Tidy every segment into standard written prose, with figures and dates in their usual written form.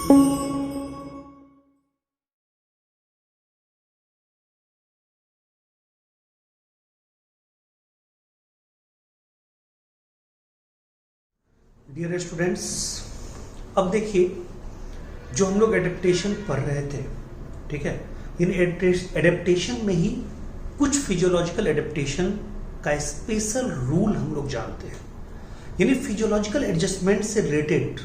Dear students, अब देखिए जो हम लोग एडेप्टेशन पढ़ रहे थे, ठीक है, इन एडेप्टेशन में ही कुछ फिजियोलॉजिकल एडेप्टेशन का स्पेशल रूल हम लोग जानते हैं, यानी फिजियोलॉजिकल एडजस्टमेंट से रिलेटेड,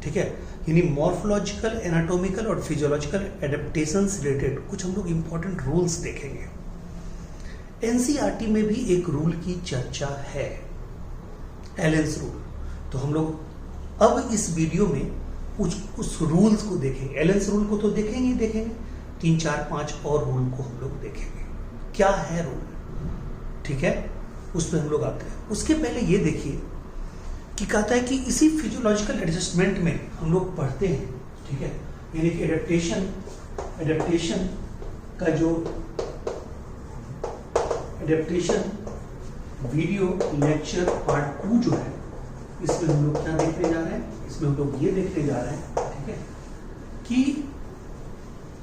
ठीक है, यानी मॉर्फोलॉजिकल, एनाटॉमिकल और फिजियोलॉजिकल एडेप्टेशन से रिलेटेड कुछ हम लोग इंपॉर्टेंट रूल्स देखेंगे। एनसीईआरटी में भी एक रूल की चर्चा है, एलेंस रूल। तो हम लोग अब इस वीडियो में उस रूल्स को देखेंगे। एलेंस रूल को तो देखेंगे, 3, 4, 5 और रूल को हम लोग देखेंगे। क्या है रूल, ठीक है, उस पर हम लोग आते हैं। उसके पहले ये देखिए कि कहता है कि इसी फिजियोलॉजिकल एडजस्टमेंट में हम लोग पढ़ते हैं, ठीक है, यानी कि एडेप्टेशन का जो एडेप्टेशन वीडियो लेक्चर पार्ट 2 जो है, इसमें हम लोग क्या देखने जा रहे हैं, इसमें हम लोग ये देखने जा रहे हैं, ठीक है, कि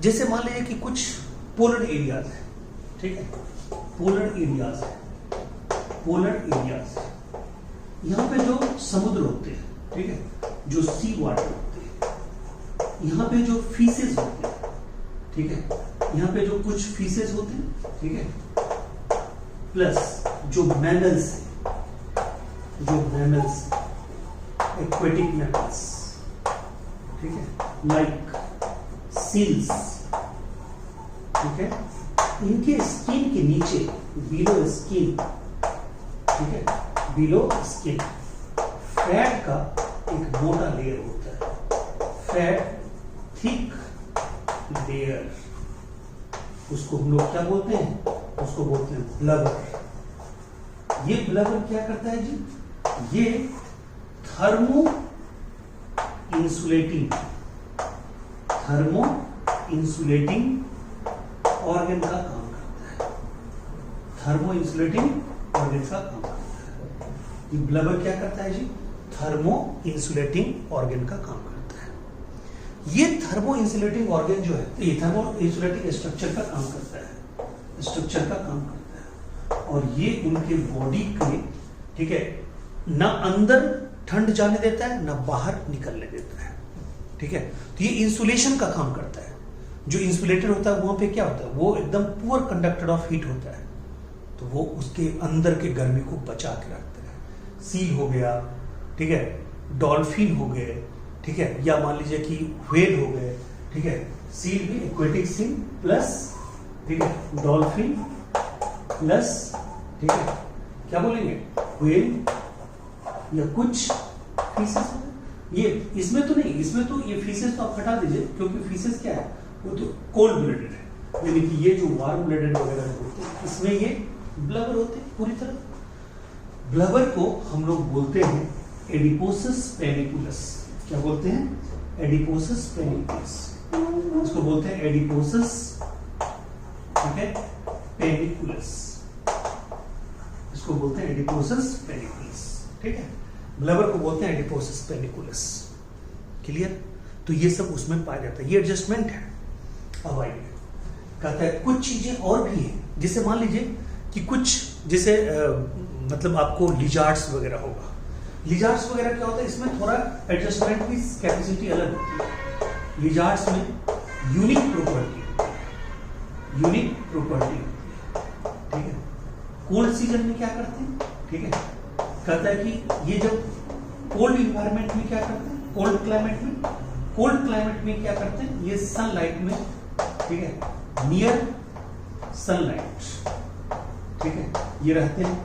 जैसे मान लीजिए कि कुछ पोलर एरियाज है, ठीक है, पोलर एरियाज यहाँ पे जो समुद्र होते हैं, ठीक है, जो सी वाटर होते हैं, यहाँ पे जो फीसेस होते हैं, ठीक है, यहाँ पे जो कुछ फीसेस होते हैं, ठीक है, प्लस जो मैमल्स एक्वेटिक मैमल्स, ठीक है, लाइक सील्स, ठीक है, इनके स्किन के नीचे बिलो स्किन, ठीक है, बिलो स्किन फैट का एक मोटा लेयर होता है, फैट थिक लेयर, उसको हम लोग क्या बोलते हैं, उसको बोलते हैं ब्लबर। ये ब्लबर क्या करता है जी, ये थर्मो इंसुलेटिंग ऑर्गन का काम करता है, थर्मो इंसुलेटिंग ऑर्गन का काम करता है। ये ब्लबर क्या करता है जी, थर्मो इंसुलेटिंग ऑर्गन का काम करता है। ये थर्मो इंसुलेटिंग ऑर्गन जो है, ये थर्मो इंसुलेटिंग स्ट्रक्चर का काम करता है, और ये उनके बॉडी के, ठीक है, ना अंदर ठंड जाने देता है, ना बाहर निकलने देता है, ठीक है। तो ये इंसुलेशन का काम करता है। जो इंसुलेटेड होता है वहां पे क्या होता है, वो एकदम पुअर कंडक्टर ऑफ हीट होता है, तो वो उसके अंदर के गर्मी को बचा के रखता है। सील हो गया, ठीक है, डॉल्फिन हो गए, ठीक है, या मान लीजिए कि व्हेल हो गए, ठीक है, सील भी एक्वेटिक सील प्लस, ठीक है, डॉल्फिन प्लस, ठीक है, क्या बोलेंगे, व्हेल या कुछ फीसेस। ये इसमें तो नहीं, इसमें तो ये फीसेस तो आप हटा दीजिए, क्योंकि फीसेस क्या है, वो तो कोल्ड ब्लडेड है, यानी कि ये जो वार्म ब्लडेड वगैरह होते हैं, इसमें ये ब्लबर होते हैं पूरी तरह। ब्लबर को हम लोग बोलते हैं एडिपोसस पेनिकुलस। क्या बोलते हैं, एडिपोसस पेनिकुलस, इसको बोलते हैं एडिपोसस, ठीक है, पेनिकुलस, इसको बोलते हैं एडिपोसस पेनिकुलस, ठीक है, ब्लबर को बोलते हैं एडिपोसस पेनिकुलस। क्लियर। तो ये सब उसमें पाया जाता है, ये एडजस्टमेंट है। अब आइए, कहता है कुछ चीजें और भी हैं, जैसे मान लीजिए कि कुछ जैसे मतलब आपको लिजार्ड्स वगैरह होगा, लिजार्ड्स वगैरह क्या होता है, इसमें थोड़ा एडजस्टमेंट की कैपेसिटी अलग होती है। लिजार्ड्स में यूनिक प्रॉपर्टी, ठीक है। कोल्ड सीजन में क्या करते हैं, ठीक है, कहता है कि ये जब कोल्ड इन्वायरमेंट में क्या करते हैं, कोल्ड क्लाइमेट में क्या करते हैं, ये सनलाइट में, ठीक है, नियर सनलाइट, ठीक है, ये रहते हैं,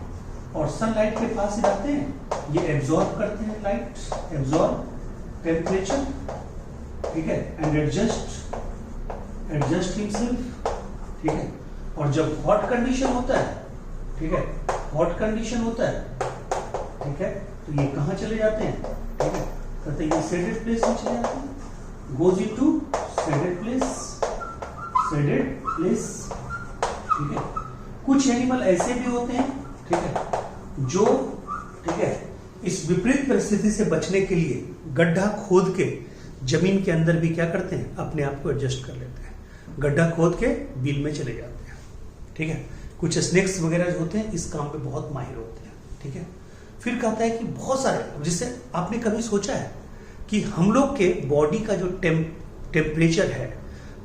और सनलाइट के पास ही रहते हैं, ये एब्जॉर्ब करते हैं लाइट, एब्जॉर्ब टेम्परेचर, ठीक है, एंड एडजस्ट हिमसेल्फ, ठीक है। और जब हॉट कंडीशन होता है, ठीक है, ठीक है, तो ये कहां चले जाते हैं, ठीक है, कहते हैं ये सेडेड प्लेस में चले जाते हैं, गोज इनटू सेडेड प्लेस, ठीक है। कुछ एनिमल ऐसे भी होते हैं, ठीक है, जो, ठीक है, इस विपरीत परिस्थिति से बचने के लिए गड्ढा खोद के जमीन के अंदर भी क्या करते हैं, अपने आप को एडजस्ट कर लेते हैं, गड्ढा खोद के बिल में चले जाते हैं। ठीक है, कुछ स्नेक्स वगैरह जो होते हैं इस काम पे बहुत माहिर होते हैं। ठीक है, फिर कहता है कि बहुत सारे, जिससे आपने कभी सोचा है कि हम लोग के बॉडी का जो टेम्परेचर है,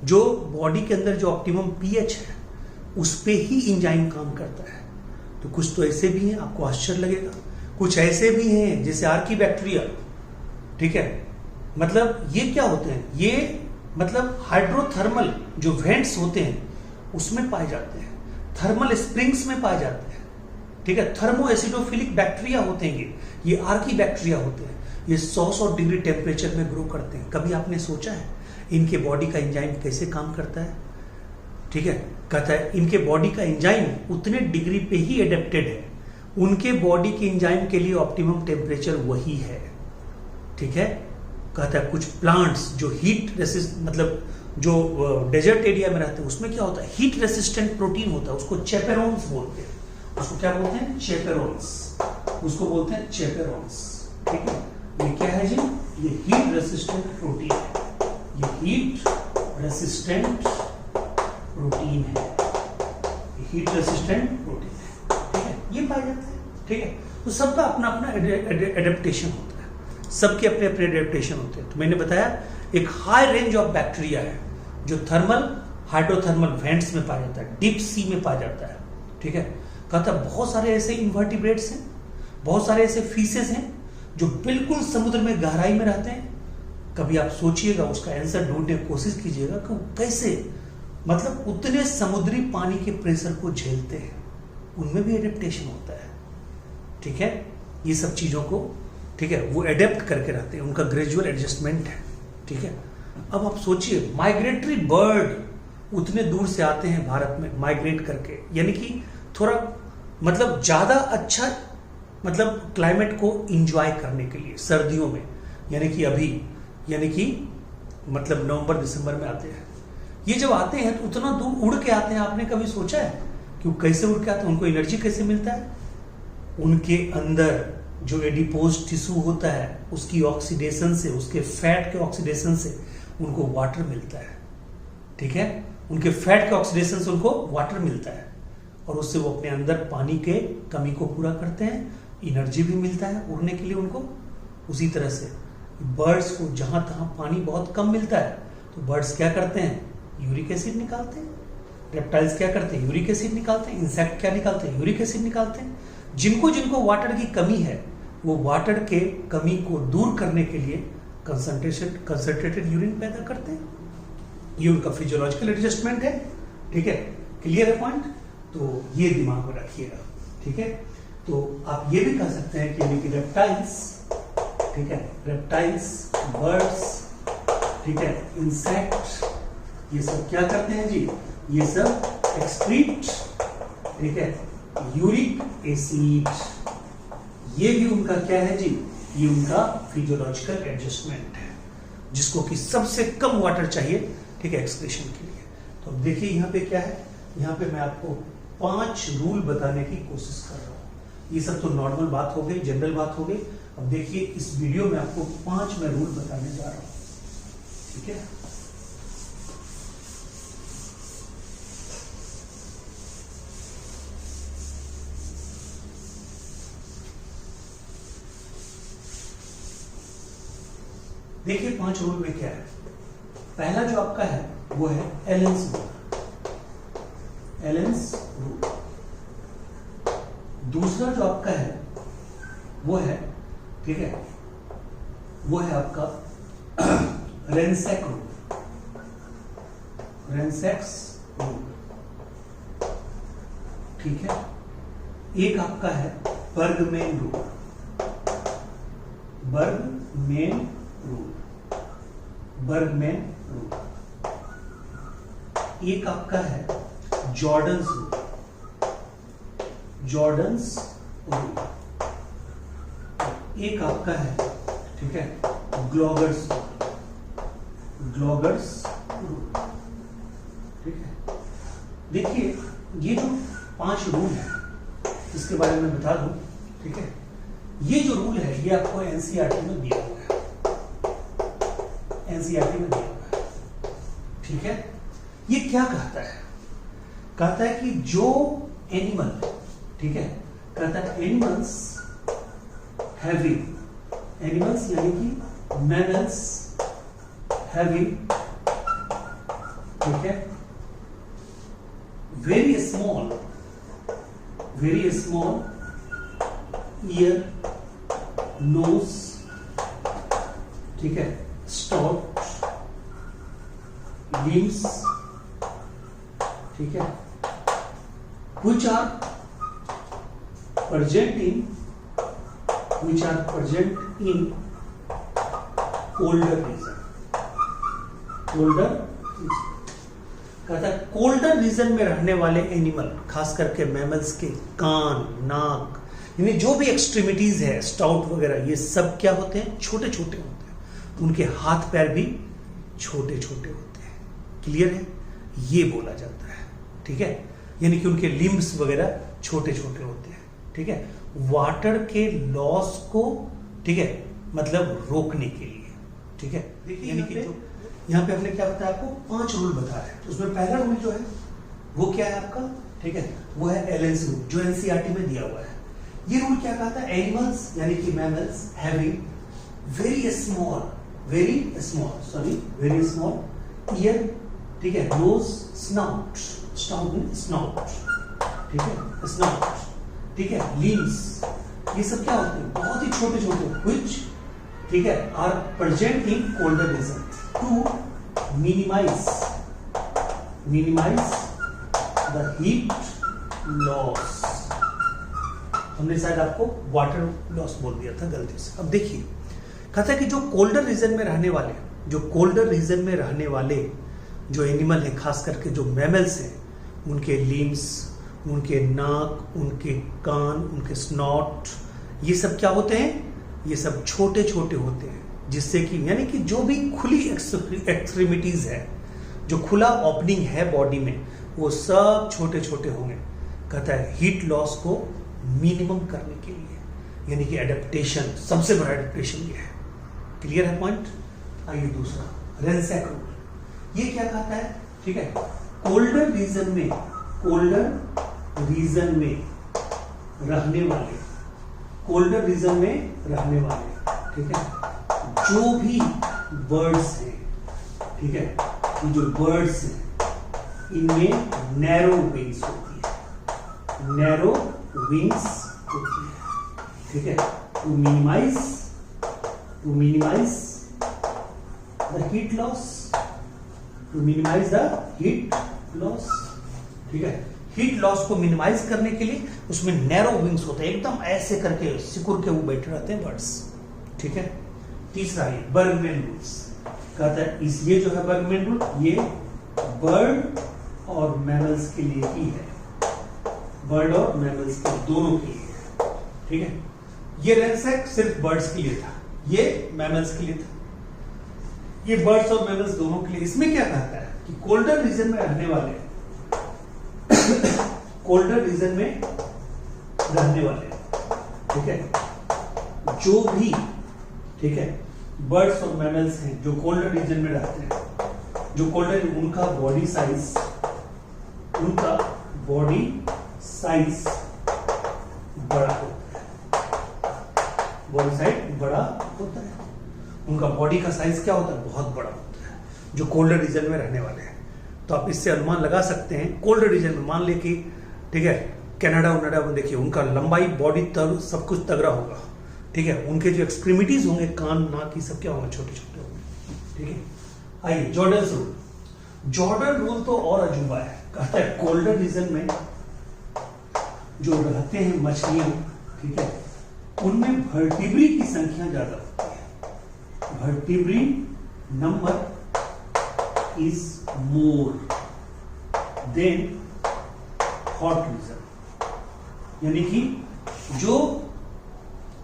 जो बॉडी के अंदर जो ऑप्टिमम पीएच है, उस पे ही इंजाइम काम करता है। तो कुछ तो ऐसे भी हैं, आपको आश्चर्य लगेगा, कुछ ऐसे भी हैं जैसे आर्कीबैक्टीरिया। ठीक है, मतलब ये क्या होते हैं, ये मतलब हाइड्रोथर्मल जो वेंट्स होते हैं उसमें पाए जाते हैं, थर्मल स्प्रिंग्स में पाए जाते हैं। ठीक है, थर्मो एसिडोफिलिक बैक्टीरिया होते हैं, ये आर्कीबैक्टीरिया होते हैं, ये 100 डिग्री टेम्परेचर में ग्रो करते हैं। कभी आपने सोचा है इनके बॉडी का एंजाइम कैसे काम करता है? ठीक है, कहता है इनके बॉडी का एंजाइम उतने डिग्री पे ही एडेप्टेड है, उनके बॉडी के एंजाइम के लिए ऑप्टिमम टेम्परेचर वही है। ठीक है, कहता है कुछ प्लांट्स जो हीट रेसिस्ट, मतलब जो डेजर्ट एरिया में रहते हैं उसमें क्या होता है, हीट रेसिस्टेंट प्रोटीन होता है, उसको चेपेरोन्स बोलते हैं। उसको क्या बोलते हैं? चेपेरोन्स, उसको बोलते हैं चेपेरोन्स। ठीक है, ये क्या है जी? ये हीट रेसिस्टेंट प्रोटीन है, ये हीट रेसिस्टेंट प्रोटीन है, ये हीट रेसिस्टेंट प्रोटीन है। ठीक है, ये पाए जाते हैं। ठीक है, तो सबका अपना अपना एडेप्टेशन होता है, सबके अपने अपने एडेप्टेशन होते हैं। तो मैंने बताया एक हाई रेंज ऑफ बैक्टीरिया है जो थर्मल हाइड्रोथर्मल वेंट्स में पाया जाता है, डीप सी में पाया जाता है। ठीक है, कहता बहुत सारे ऐसे इन्वर्टिब्रेट्स हैं, बहुत सारे ऐसे फीसेस हैं जो बिल्कुल समुद्र में गहराई में रहते हैं। कभी आप सोचिएगा, उसका आंसर ढूंढने की कोशिश कीजिएगा कि कैसे, मतलब उतने समुद्री पानी के प्रेशर को झेलते हैं, उनमें भी एडेप्टेशन होता है। ठीक है, ये सब चीजों को, ठीक है, वो एडेप्ट करके रहते हैं, उनका ग्रेजुअल एडजस्टमेंट है। ठीक है, अब आप सोचिए माइग्रेटरी बर्ड उतने दूर से आते हैं भारत में माइग्रेट करके, यानी कि थोड़ा मतलब ज्यादा अच्छा, मतलब क्लाइमेट को इंजॉय करने के लिए सर्दियों में, यानी कि अभी, यानी कि मतलब नवंबर दिसंबर में आते हैं। ये जब आते हैं तो उतना दूर उड़ के आते हैं, आपने कभी सोचा है कि वो कैसे उड़ के आते हैं, उनको एनर्जी कैसे मिलता है? उनके अंदर जो एडिपोज टिश्यू होता है उसकी ऑक्सीडेशन से, उसके फैट के ऑक्सीडेशन से उनको वाटर मिलता है। ठीक है, उनके फैट के ऑक्सीडेशन से उनको वाटर मिलता है और उससे वो अपने अंदर पानी के कमी को पूरा करते हैं, एनर्जी भी मिलता है उड़ने के लिए उनको। उसी तरह से बर्ड्स को जहां तहां पानी बहुत कम मिलता है तो बर्ड्स क्या करते हैं, यूरिक एसिड निकालते हैं। रेप्टाइल्स क्या करते हैं, यूरिक एसिड निकालते हैं। इंसेक्ट क्या निकालते हैं, यूरिक एसिड निकालते हैं। जिनको जिनको वाटर की कमी है वो वाटर के कमी को दूर करने के लिए कंसंट्रेटेड यूरिन पैदा करते हैं। ये उनका फिजियोलॉजिकल एडजस्टमेंट है। ठीक है, क्लियर है पॉइंट? तो ये दिमाग में रखिएगा। ठीक है, तो आप ये भी कह सकते हैं कि रेप्टाइल्स, ठीक है, रेप्टाइल्स, बर्ड्स, ठीक है, इंसेक्ट, ये सब क्या करते हैं जी, ये सब एक्सक्रीट, ठीक है, यूरिक एसिड। ये भी उनका क्या है जी, ये उनका फिजियोलॉजिकल एडजस्टमेंट है, जिसको कि सबसे कम वाटर चाहिए, ठीक है, एक्सक्रीशन के लिए। तो अब देखिए यहाँ पे क्या है, यहाँ पे मैं आपको 5 रूल बताने की कोशिश कर रहा हूँ। ये सब तो नॉर्मल बात हो गई, जनरल बात हो गई। अब देखिए इस वीडियो में आपको 5 मैं रूल बताने जा रहा हूँ। ठीक है, देखिए 5 रूल में क्या है। पहला जो आपका है वो है एलेंस रूल, एलेंस रूल। दूसरा जो आपका है वो है, ठीक है, वो है आपका रेंसेक रूल, रेंसेक्स रूल। ठीक है, एक आपका है Burgman rule, Burgman rule, Burgman rule. एक आपका है जॉर्डन्स रूल, जॉर्डन्स रूल। एक आपका है, ठीक है, ग्लोगर्स, ग्लोगर्स रूल। ठीक है, देखिए ये जो 5 रूल है इसके बारे में बता दूं। ठीक है, ये जो रूल है ये आपको एनसीईआरटी में दिया हुआ है। एनसीईआरटी में दिया हुआ है, ठीक है। ये क्या कहता है? कहता है कि जो एनिमल, ठीक है, कहता है एनिमल्स हैविंग, एनिमल्स यानी कि मैमल्स हैविंग, ठीक है, वेरी स्मॉल ईयर, नोज, ठीक है, स्टॉट, लिम्स, ठीक है, which are present in colder region, कहता है कोल्डर रीजन में रहने वाले एनिमल, खास करके मैमल्स के कान, नाक, यानी जो भी एक्सट्रीमिटीज है, स्टाउट वगैरह, ये सब क्या होते हैं? छोटे छोटे होते हैं। उनके हाथ पैर भी छोटे छोटे होते हैं। क्लियर है? ये बोला जाता है, ठीक है, यानी कि उनके लिम्ब्स वगैरह छोटे छोटे होते हैं, ठीक है, वाटर के लॉस को, ठीक है, मतलब रोकने के लिए, ठीक है। देखिए यानी कि जो यहाँ पे हमने क्या बताया आपको, 5 रूल बताया है। उसमें पहला रूल जो है वो क्या है आपका, ठीक है, वो है एलेंस रूल, जो एनसीईआरटी में दिया हुआ है। ये रूल क्या कहता है? एनिमल्स यानी कि mammals having very small year, ठीक है, नोज, स्नाउट, ठीक है, स्नाउट, ठीक है, लिम्स, ये सब क्या होते हैं? बहुत ही छोटे छोटे, which, ठीक है, are present in colder region to minimise the heat loss. हमने शायद आपको वाटर लॉस बोल दिया था गलती से। अब देखिए, कहता है कि जो कोल्डर रीजन में रहने वाले जो एनिमल है, खास करके जो मैमल्स हैं, उनके लिम्स, उनके नाक, उनके कान, उनके स्नॉट, ये सब क्या होते हैं? ये सब छोटे छोटे होते हैं, जिससे कि यानी कि जो भी खुली एक्सट्रीमिटीज है, जो खुला ओपनिंग है बॉडी में, वो सब छोटे छोटे होंगे। कहता है हीट लॉस को मिनिमम करने के लिए, यानी कि एडेप्टेशन, सबसे बड़ा एडेप्टेशन ये है। क्लियर है पॉइंट? आइए दूसरा, रेंसैक रूल। ये क्या कहता है? ठीक है, कोल्डर रीजन में रहने वाले, ठीक है, जो भी बर्ड्स हैं, ठीक है, ये जो बर्ड्स हैं, इनमें नैरो विंग्स होती है, ठीक है, to minimise the heat loss, ठीक है, हीट लॉस को मिनिमाइज करने के लिए उसमें नैरो विंग्स होते हैं, एकदम ऐसे करके सिकुड़ के वो बैठे रहते हैं बर्ड्स, ठीक है। तीसरा ये बर्गमैन रूल्स कहता है, ये जो है बर्गमैन रूल, ये बर्ड और मैमल्स के लिए ही है, बर्ड और मैमल्स के दोनों के लिए है, ठीक है। ये रेंसैक सिर्फ बर्ड्स के लिए था, ये मैमल्स के लिए था, ये बर्ड्स और मैमल्स दोनों के लिए। इसमें क्या कहता है कि कोल्डर रीजन में रहने वाले ठीक है, जो भी, ठीक है, बर्ड्स और मैमल्स हैं जो कोल्डर रीजन में रहते हैं, जो कोल्डर, उनका बॉडी साइज बड़ा होता है, उनका बॉडी का साइज क्या होता है? बहुत बड़ा होता है, जो कोल्डर रीजन में रहने वाले हैं। तो आप इससे अनुमान लगा सकते हैं, कोल्डर रीजन में मान ले कि, ठीक है, कनाडा में देखिए, उनका लंबाई, बॉडी सब कुछ तगड़ा होगा, ठीक है, उनके जो एक्सट्रीमिटीज होंगे, कान, नाक, ये सब क्या होंगे? छोटे छोटे होंगे, ठीक है। आइए जॉर्डन रूल तो और अजूबा है। कहता है कोल्डर रीजन में जो रहते हैं मछलियां, ठीक है, उनमें वर्टिब्री की संख्या ज्यादा होती है, vertebrae number is more than hot reason, यानी कि जो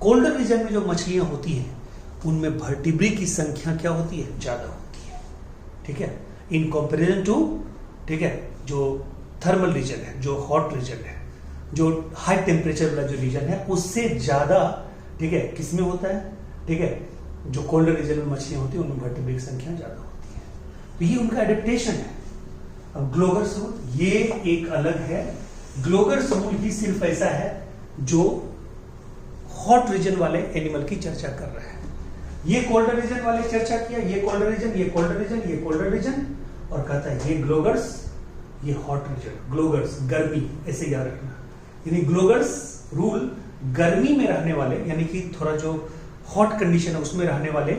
कोल्डर रीजन में जो मछलियां होती हैं, उनमें वर्टिब्री की संख्या क्या होती है? ज्यादा होती है, ठीक है, इन कंपैरिजन टू, ठीक है, जो थर्मल रीजन है, जो हॉट रीजन है, जो हाई टेम्परेचर वाला जो रीजन है, उससे ज्यादा, ठीक है, किसमें होता है? ठीक है, जो कोल्ड रीजन में मछलियां होती हैं उनमें वर्टिब्रेट की संख्या ज्यादा होती है। तो ये उनका एडेप्टेशन है। अब ग्लोगर्स रूल ये एक अलग है। ग्लोगर्स रूल ही सिर्फ ऐसा है जो हॉट रीजन वाले एनिमल की चर्चा कर रहे हैं। ये कोल्ड रीजन वाले चर्चा किया, ये कोल्ड रीजन, ये कोल्ड रीजन, ये कोल्ड रीजन, और कहता है ये ग्लोगर्स, ये हॉट रीजन। ग्लोगर्स गर्मी, ऐसे याद रखना। यानी ग्लोगर्स रूल गर्मी में रहने वाले, यानी कि थोड़ा जो हॉट कंडीशन है उसमें रहने वाले,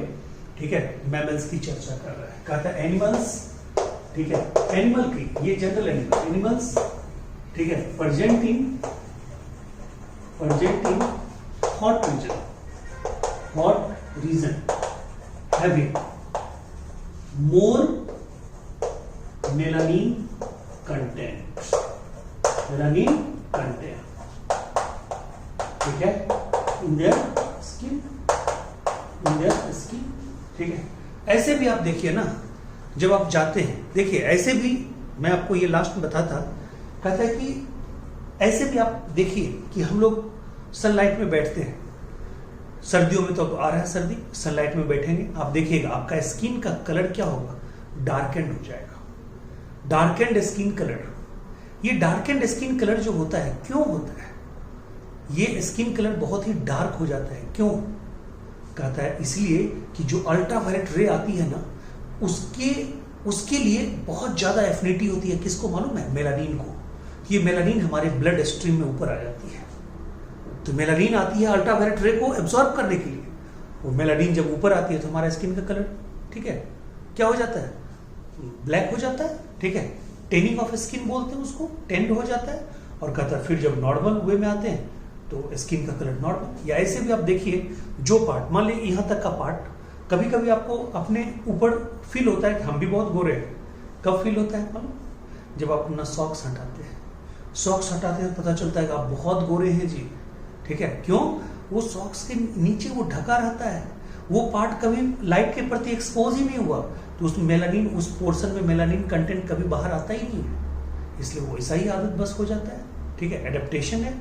ठीक है, मैमल्स की चर्चा कर रहा है। कहता है एनिमल्स, ठीक है, एनिमल की, ये जनरल एनिमल्स, ठीक है, presenting hot reason having more melanin content, ठीक है, इन देयर स्किन, ठीक है। ऐसे भी आप देखिए ना, जब आप जाते हैं, देखिए ऐसे भी, मैं आपको ये लास्ट में बताता, कहता है कि ऐसे भी आप देखिए कि हम लोग सनलाइट में बैठते हैं, सर्दियों में तो अब आ रहा है सर्दी, सनलाइट में बैठेंगे, आप देखिएगा आपका स्किन का कलर क्या होगा, डार्केंड हो जाएगा। डार्केंड स्किन कलर, ये डार्केंड स्किन कलर जो होता है, क्यों होता है? ये स्किन कलर बहुत ही डार्क हो जाता है, क्यों? कहता है इसलिए कि जो अल्ट्रावायलेट रे आती है ना, उसके लिए बहुत ज्यादा एफिनिटी होती है। किसको मालूम है? मेलानिन को। ये मेलानिन हमारे ब्लड स्ट्रीम में ऊपर आ जाती है। तो मेलानिन आती है अल्ट्रावायलेट रे को एब्जॉर्ब करने के लिए। वो मेलानिन जब ऊपर आती है तो हमारा स्किन का कलर, ठीक है, क्या हो जाता है? ब्लैक हो जाता है, ठीक है, टेनिंग ऑफ स्किन बोलते हैं उसको, टेंड हो जाता है। और कहता है फिर जब नॉर्मल वे में आते हैं तो स्किन का कलर नॉर्मल। या ऐसे भी आप देखिए, जो पार्ट, मान लीजिए यहां तक का पार्ट, कभी कभी आपको अपने ऊपर फील होता है कि हम भी बहुत गोरे हैं। कब फील होता है मालूम? जब आप अपना सॉक्स हटाते हैं, सॉक्स हटाते हैं पता चलता है कि आप बहुत गोरे हैं जी, ठीक है। क्यों? वो सॉक्स के नीचे वो ढका रहता है, वो पार्ट कभी लाइट के प्रति एक्सपोज ही नहीं हुआ, तो उस मेलानिन, उस पोर्शन में मेलानिन कंटेंट कभी बाहर आता ही नहीं है, इसलिए वो ऐसा ही आदत बस हो जाता है, ठीक है, एडेप्टेशन है।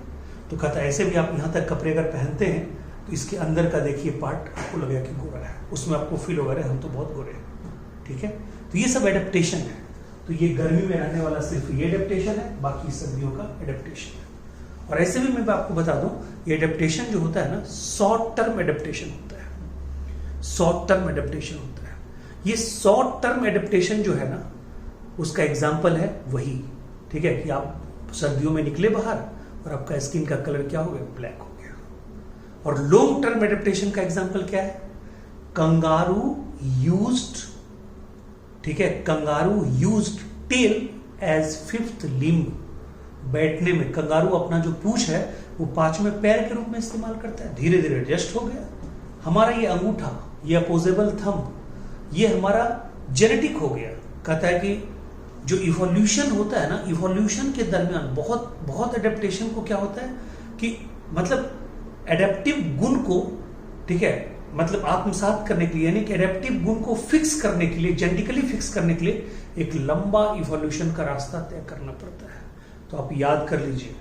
तो कहता है ऐसे भी आप यहाँ तक कपड़े अगर पहनते हैं तो इसके अंदर का देखिए पार्ट आपको लगेगा कि गोरा है, उसमें आपको फील होगा हम तो बहुत गोरे हैं, ठीक है। तो ये सब एडेप्टेशन है। तो ये गर्मी में रहने वाला सिर्फ ये एडेप्टेशन है, बाकी सर्दियों का एडेप्टेशन है। और ऐसे भी मैं आपको बता दूं, ये एडेप्टेशन जो होता है ना, शॉर्ट टर्म एडेप्टेशन होता है। शॉर्ट टर्म एडेप्टेशन होता है। ये शॉर्ट टर्म एडेप्टेशन जो है ना, उसका एग्जाम्पल है वही, ठीक है, कि आप सर्दियों में निकले बाहर और आपका स्किन का कलर क्या हो गया? ब्लैक हो गया। और लॉन्ग टर्म एडेप्टेशन का एग्जांपल क्या है? कंगारू यूज्ड, ठीक है, kangaroo used tail as fifth limb. बैठने में कंगारू अपना जो पूंछ है वो पांचवें पैर के रूप में इस्तेमाल करता है। धीरे धीरे एडजस्ट हो गया। हमारा ये अंगूठा, ये अपोजेबल थंब, ये हमारा जेनेटिक हो गया। कहता है कि जो इवोल्यूशन होता है ना, इवोल्यूशन के दरमियान बहुत एडेप्टेशन को क्या होता है कि मतलब एडेप्टिव गुण को, ठीक है, मतलब आत्मसात करने के लिए, यानी कि एडेप्टिव गुण को फिक्स करने के लिए, जेनेटिकली फिक्स करने के लिए एक लंबा इवोल्यूशन का रास्ता तय करना पड़ता है। तो आप याद कर लीजिए,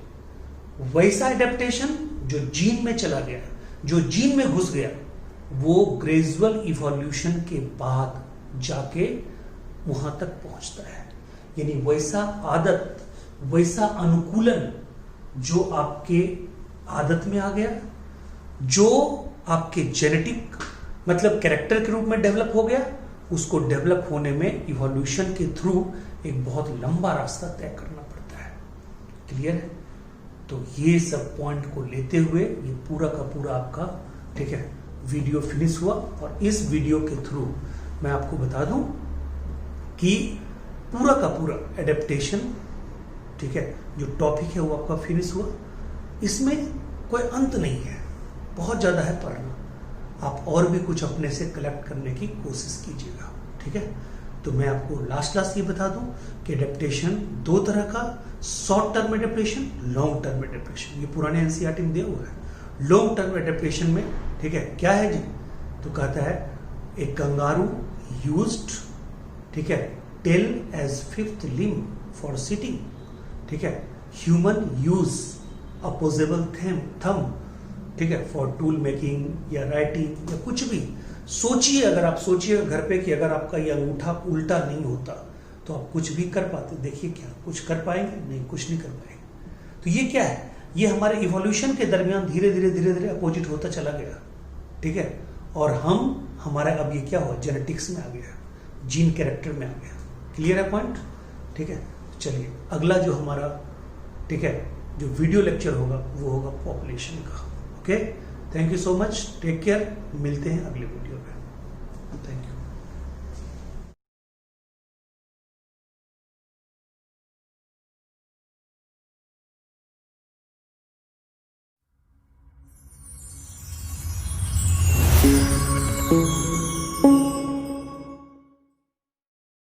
वैसा एडेप्टेशन जो जीन में चला गया, जो जीन में घुस गया, वो ग्रेजुअल इवोल्यूशन के बाद जाके वहां तक पहुंचता है। यानी वैसा आदत, वैसा अनुकूलन जो आपके आदत में आ गया, जो आपके जेनेटिक मतलब कैरेक्टर के रूप में डेवलप हो गया, उसको डेवलप होने में इवोल्यूशन के थ्रू एक बहुत लंबा रास्ता तय करना पड़ता है। क्लियर है? तो ये सब पॉइंट को लेते हुए ये पूरा का पूरा आपका, ठीक है, वीडियो फिनिश हुआ। और इस वीडियो के थ्रू मैं आपको बता दूं कि पूरा का पूरा एडेप्टेशन, ठीक है, जो टॉपिक है वो आपका फिनिश हुआ। इसमें कोई अंत नहीं है, बहुत ज्यादा है पढ़ना। आप और भी कुछ अपने से कलेक्ट करने की कोशिश कीजिएगा, ठीक है। तो मैं आपको लास्ट ये बता दूं कि एडेप्टेशन दो तरह का, short term adaptation, long term adaptation. ये पुराने एनसीईआरटी में दिया हुआ है। लॉन्ग टर्म एडेप्टेशन में, ठीक है, क्या है जी? तो कहता है ए कंगारू यूज्ड, ठीक है, tail as fifth limb for sitting, ठीक है। ह्यूमन यूज अपोजेबल थंब, ठीक है, फॉर टूल मेकिंग या राइटिंग या कुछ भी। सोचिए, अगर आप सोचिए घर पे कि अगर आपका ये अंगूठा उल्टा नहीं होता तो आप कुछ भी कर पाते। देखिए क्या कुछ कर पाएंगे? नहीं, कुछ नहीं कर पाएंगे। तो ये क्या है? ये हमारे इवोल्यूशन के दरमियान धीरे धीरे अपोजिट होता चला गया, ठीक है। और हमारा अब ये क्या हुआ, जेनेटिक्स में आ गया, जीन कैरेक्टर में आ गया। क्लियर है पॉइंट? ठीक है। चलिए अगला जो हमारा, ठीक है, जो वीडियो लेक्चर होगा वो होगा पॉपुलेशन का। Okay, thank you so much, take care, मिलते हैं अगले वीडियो में। Thank you.